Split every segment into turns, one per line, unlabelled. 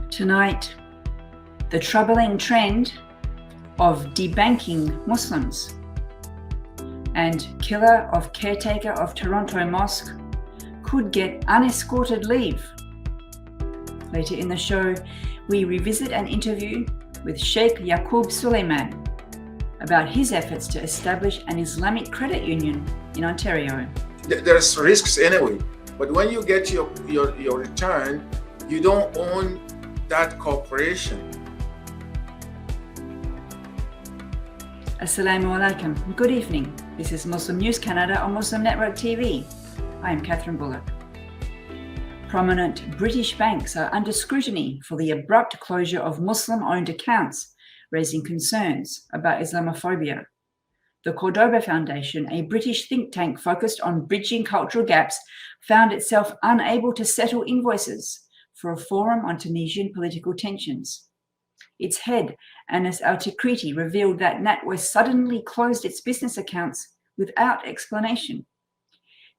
Tonight, the troubling trend of debanking Muslims, and killer of caretaker of Toronto Mosque could get unescorted leave. Later in the show, we revisit an interview with Shaykh Yaqub-Suleiman about his efforts to establish an Islamic Credit Union in Ontario.
There's risks anyway, but when you get your return, you don't own that corporation.
Assalamu alaikum. Good evening. This is Muslim News Canada on Muslim Network TV. I am Catherine Bullock. Prominent British banks are under scrutiny for the abrupt closure of Muslim-owned accounts, raising concerns about Islamophobia. The Cordoba Foundation, a British think tank focused on bridging cultural gaps, found itself unable to settle invoices for a forum on Tunisian political tensions. Its head, Anas Al-Tikriti, revealed that NatWest suddenly closed its business accounts without explanation.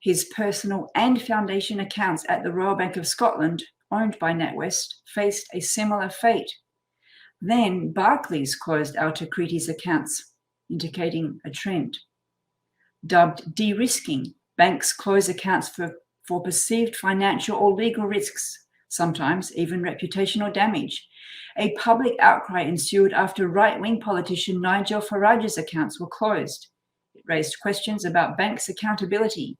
His personal and foundation accounts at the Royal Bank of Scotland, owned by NatWest, faced a similar fate. Then Barclays closed Al-Tikriti's accounts, indicating a trend. Dubbed de-risking, banks close accounts for perceived financial or legal risks, sometimes even reputational damage. A public outcry ensued after right-wing politician Nigel Farage's accounts were closed. It raised questions about banks' accountability.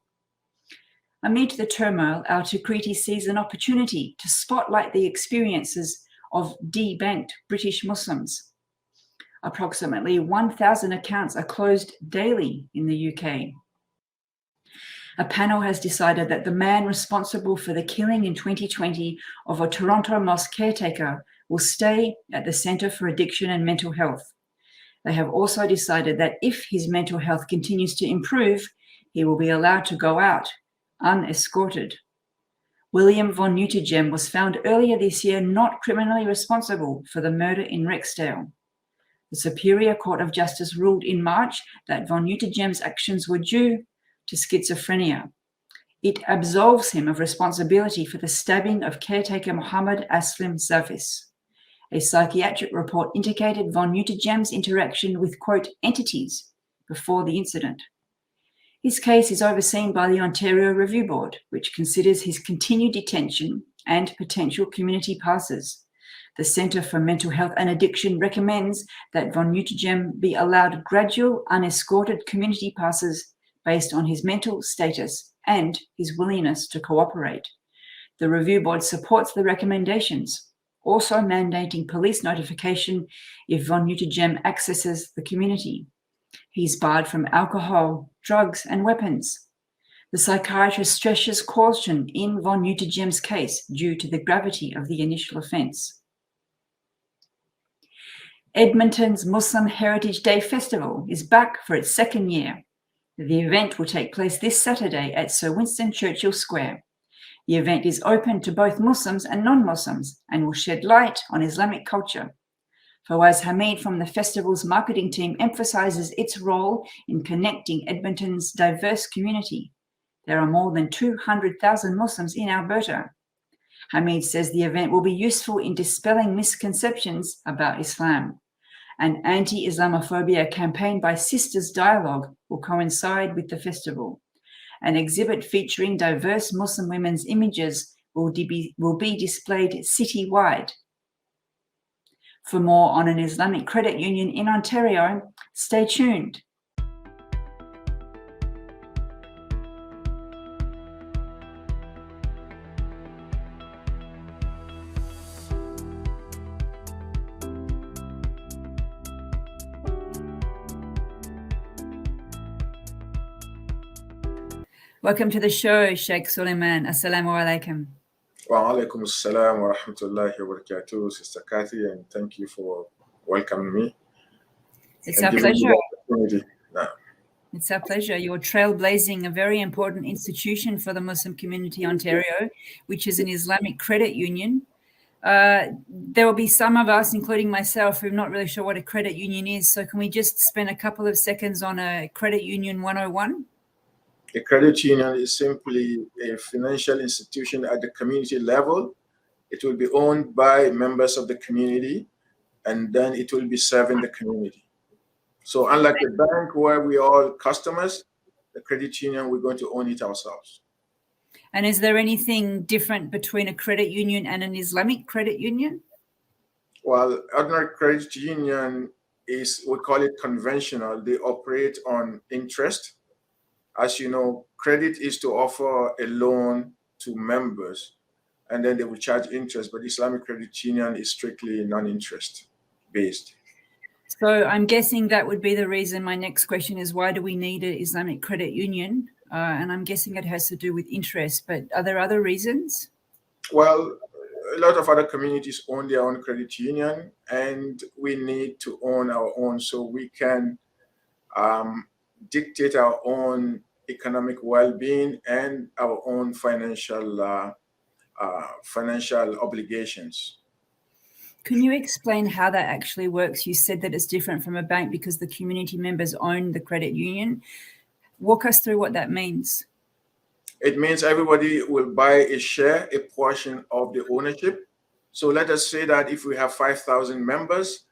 Amid the turmoil, Al-Tikriti sees an opportunity to spotlight the experiences of debanked British Muslims. Approximately 1,000 accounts are closed daily in the UK. A panel has decided that the man responsible for the killing in 2020 of a Toronto Mosque caretaker will stay at the Centre for Addiction and Mental Health. They have also decided that if his mental health continues to improve, he will be allowed to go out, unescorted. William von Nuyttegem was found earlier this year not criminally responsible for the murder in Rexdale. The Superior Court of Justice ruled in March that von Nuyttegem's actions were due to schizophrenia. It absolves him of responsibility for the stabbing of caretaker Mohammed Aslim Zafis. A psychiatric report indicated von Nuyttegem's interaction with, quote, entities before the incident. His case is overseen by the Ontario Review Board, which considers his continued detention and potential community passes. The Centre for Mental Health and Addiction recommends that von Nuyttegem be allowed gradual, unescorted community passes based on his mental status and his willingness to cooperate. The Review Board supports the recommendations, also mandating police notification if von Nuyttegem accesses the community. He's barred from alcohol, drugs, and weapons. The psychiatrist stresses caution in von Nuyttegem's case due to the gravity of the initial offence. Edmonton's Muslim Heritage Day Festival is back for its second year. The event will take place this Saturday at Sir Winston Churchill Square. The event is open to both Muslims and non-Muslims and will shed light on Islamic culture. Fawaz Hamid from the festival's marketing team emphasizes its role in connecting Edmonton's diverse community. There are more than 200,000 Muslims in Alberta. Hamid says the event will be useful in dispelling misconceptions about Islam. An anti-Islamophobia campaign by Sisters Dialogue will coincide with the festival. An exhibit featuring diverse Muslim women's images will be displayed citywide. For more on an Islamic Credit Union in Ontario, stay tuned. Welcome to the show, Shaykh Suleiman. Assalamu alaikum.
Wa alaikum assalam wa rahmatullahi wa barakatuh, Sister Kathy, and thank you for welcoming me.
It's our pleasure. It's our pleasure. You're trailblazing a very important institution for the Muslim community, Ontario, which is an Islamic Credit Union. There will be some of us, including myself, who are not really sure what a credit union is. So can we just spend a couple of seconds on a credit union 101?
A credit union is simply a financial institution at the community level It will be owned by members of the community, and then it will be serving the community. So unlike the bank where we are all customers, the credit union, we're going to own it ourselves.
And is there anything different between a credit union and an Islamic credit union?
Well, ordinary credit union is, we call it conventional. They operate on interest. As you know, credit is to offer a loan to members, and then they will charge interest. But Islamic credit union is strictly non-interest based.
So I'm guessing that would be the reason. My next question is, why do we need an Islamic credit union? And I'm guessing it has to do with interest, but are there other reasons?
Well, a lot of other communities own their own credit union, and we need to own our own so we can dictate our own economic well-being and our own financial obligations.
Can you explain how that actually works? You said that it's different from a bank because the community members own the credit union. Walk us through what that means.
It means everybody will buy a share, a portion of the ownership. So let us say that if we have 5,000 members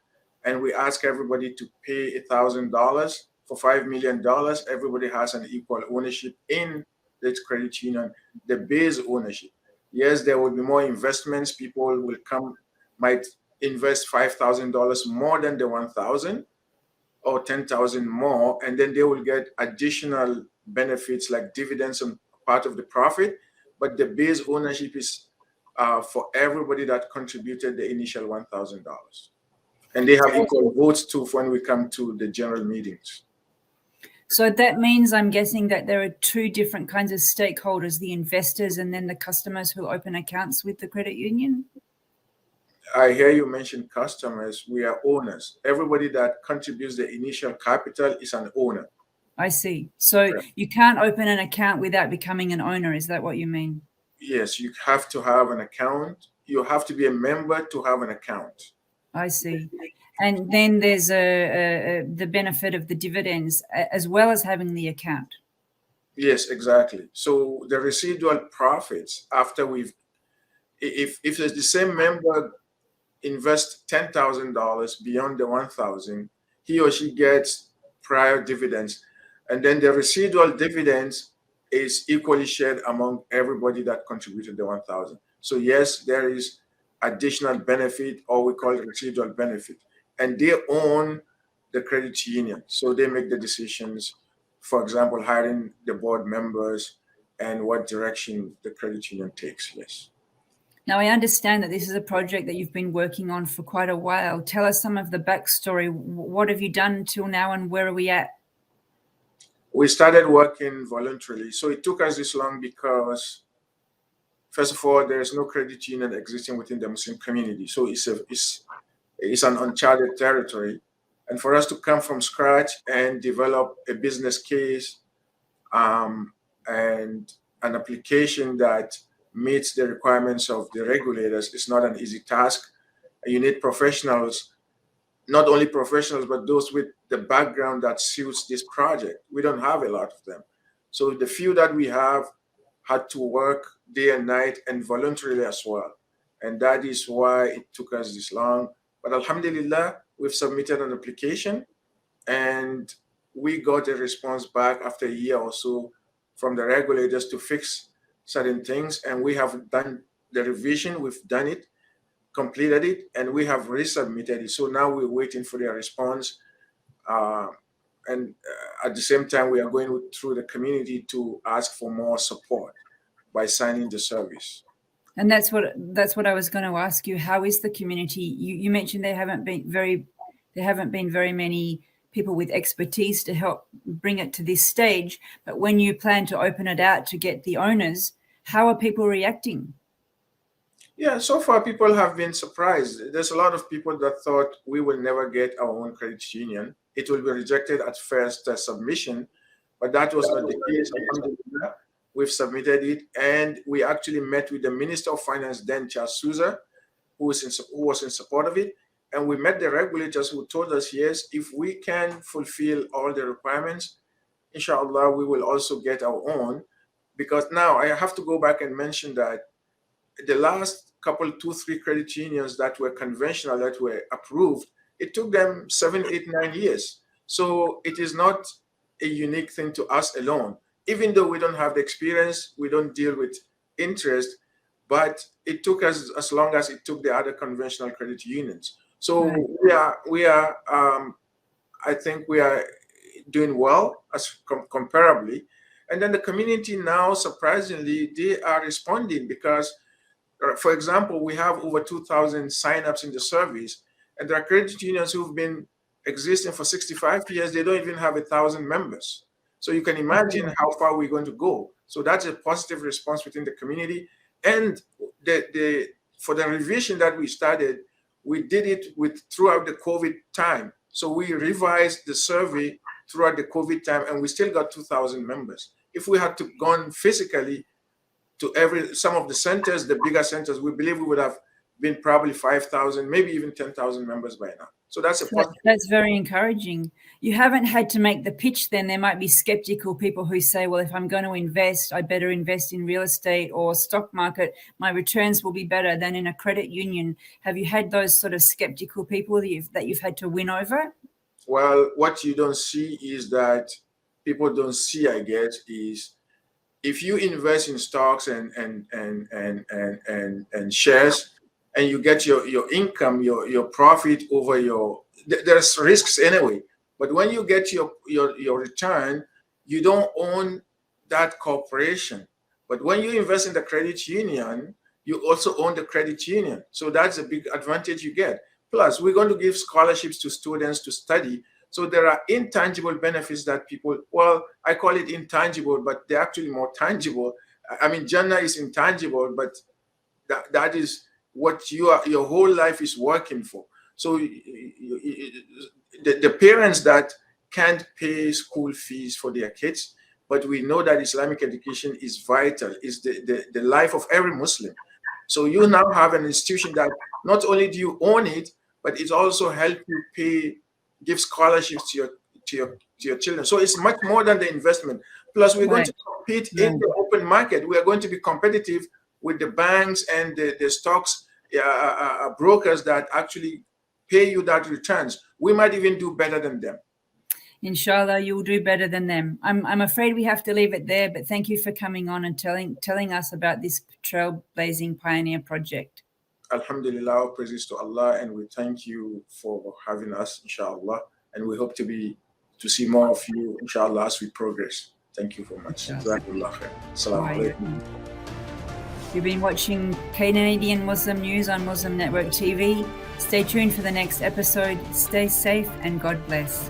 and we ask everybody to pay $1,000 for $5 million, everybody has an equal ownership in the credit union, the base ownership. Yes, there will be more investments. People will might invest $5,000 more than the 1,000 or 10,000 more, and then they will get additional benefits like dividends on part of the profit. But the base ownership is for everybody that contributed the initial $1,000, and they have equal votes too when we come to the general meetings.
So that means, I'm guessing, that there are two different kinds of stakeholders: the investors and then the customers who open accounts with the credit union.
I hear you mention customers. We are owners. Everybody that contributes the initial capital is an owner.
I see. So you can't open an account without becoming an owner. Is that what you mean?
Yes, you have to have an account. You have to be a member to have an account.
I see. And then there's the benefit of the dividends as well as having the account.
Yes, exactly. So the residual profits after if there's the same member invest $10,000 beyond the 1,000, he or she gets prior dividends, and then the residual dividends is equally shared among everybody that contributed the 1,000. So yes, there is additional benefit, or we call it residual benefit, and they own the credit union, so they make the decisions. For example, hiring the board members and what direction the credit union takes. Yes.
Now, I understand that this is a project that you've been working on for quite a while. Tell us some of the backstory. What have you done till now, and where are we at?
We started working voluntarily. So it took us this long because, first of all, there is no credit union existing within the Muslim community. So it's an uncharted territory. And for us to come from scratch and develop a business case and an application that meets the requirements of the regulators is not an easy task. You need professionals, not only professionals, but those with the background that suits this project. We don't have a lot of them. So the few that we have had to work day and night and voluntarily as well. And that is why it took us this long. But alhamdulillah, we've submitted an application and we got a response back after a year or so from the regulators to fix certain things, and we have done the revision, we've done it, completed it, and we have resubmitted it. So now we're waiting for their response. And at the same time, we are going through the community to ask for more support by signing the service.
And that's what I was going to ask you. How is the community? You mentioned there haven't been very many people with expertise to help bring it to this stage. But when you plan to open it out to get the owners, how are people reacting?
Yeah, so far people have been surprised. There's a lot of people that thought we will never get our own credit union. It will be rejected at first submission, but that was not the case. Alhamdulillah, we've submitted it, and we actually met with the Minister of Finance then, Charles Souza, who was in support of it. And we met the regulators who told us, yes, if we can fulfill all the requirements, inshallah, we will also get our own. Because now I have to go back and mention that the last couple, 2-3 credit unions that were conventional, that were approved, it took them 7, 8, 9 years. So it is not a unique thing to us alone. Even though we don't have the experience, we don't deal with interest, but it took us as long as it took the other conventional credit unions. So right. I think we are doing well as comparably. And then the community now, surprisingly, they are responding because, for example, we have over 2,000 signups in the service, and there are credit unions who've been existing for 65 years. They don't even have 1,000 members. So you can imagine how far we're going to go. So that's a positive response within the community. And for the revision that we started, we did it throughout the COVID time. So we revised the survey throughout the COVID time, and we still got 2,000 members. If we had to gone physically to some of the centers, the bigger centers, we believe we would have been probably 5,000, maybe even 10,000 members by now. So
that's very encouraging. You haven't had to make the pitch then. There might be skeptical people who say, well, if I'm going to invest, I better invest in real estate or stock market. My returns will be better than in a credit union. Have you had those sort of skeptical people that you've had to win over?
Well, what you don't see is that people don't see, I guess, is if you invest in stocks and shares, and you get your income, your profit over there's risks anyway. But when you get your return, you don't own that corporation. But when you invest in the credit union, you also own the credit union. So that's a big advantage you get. Plus, we're going to give scholarships to students to study. So there are intangible benefits that people, well, I call it intangible, but they're actually more tangible. I mean, Jannah is intangible, but that is what your whole life is working for. So the parents that can't pay school fees for their kids, but we know that Islamic education is vital, is the life of every Muslim. So you now have an institution that not only do you own it, but it also helps you give scholarships to your children. So it's much more than the investment. Plus, we're going to compete in the open market. We are going to be competitive with the banks and the stocks brokers that actually pay you that returns. We might even do better than them.
Inshallah, you'll do better than them. I'm afraid we have to leave it there, but thank you for coming on and telling us about this trailblazing pioneer project.
Alhamdulillah, praises to Allah, and we thank you for having us, inshallah, and we hope to see more of you, inshallah, as we progress. Thank you very much.
You've been watching Canadian Muslim News on Muslim Network TV. Stay tuned for the next episode. Stay safe and God bless.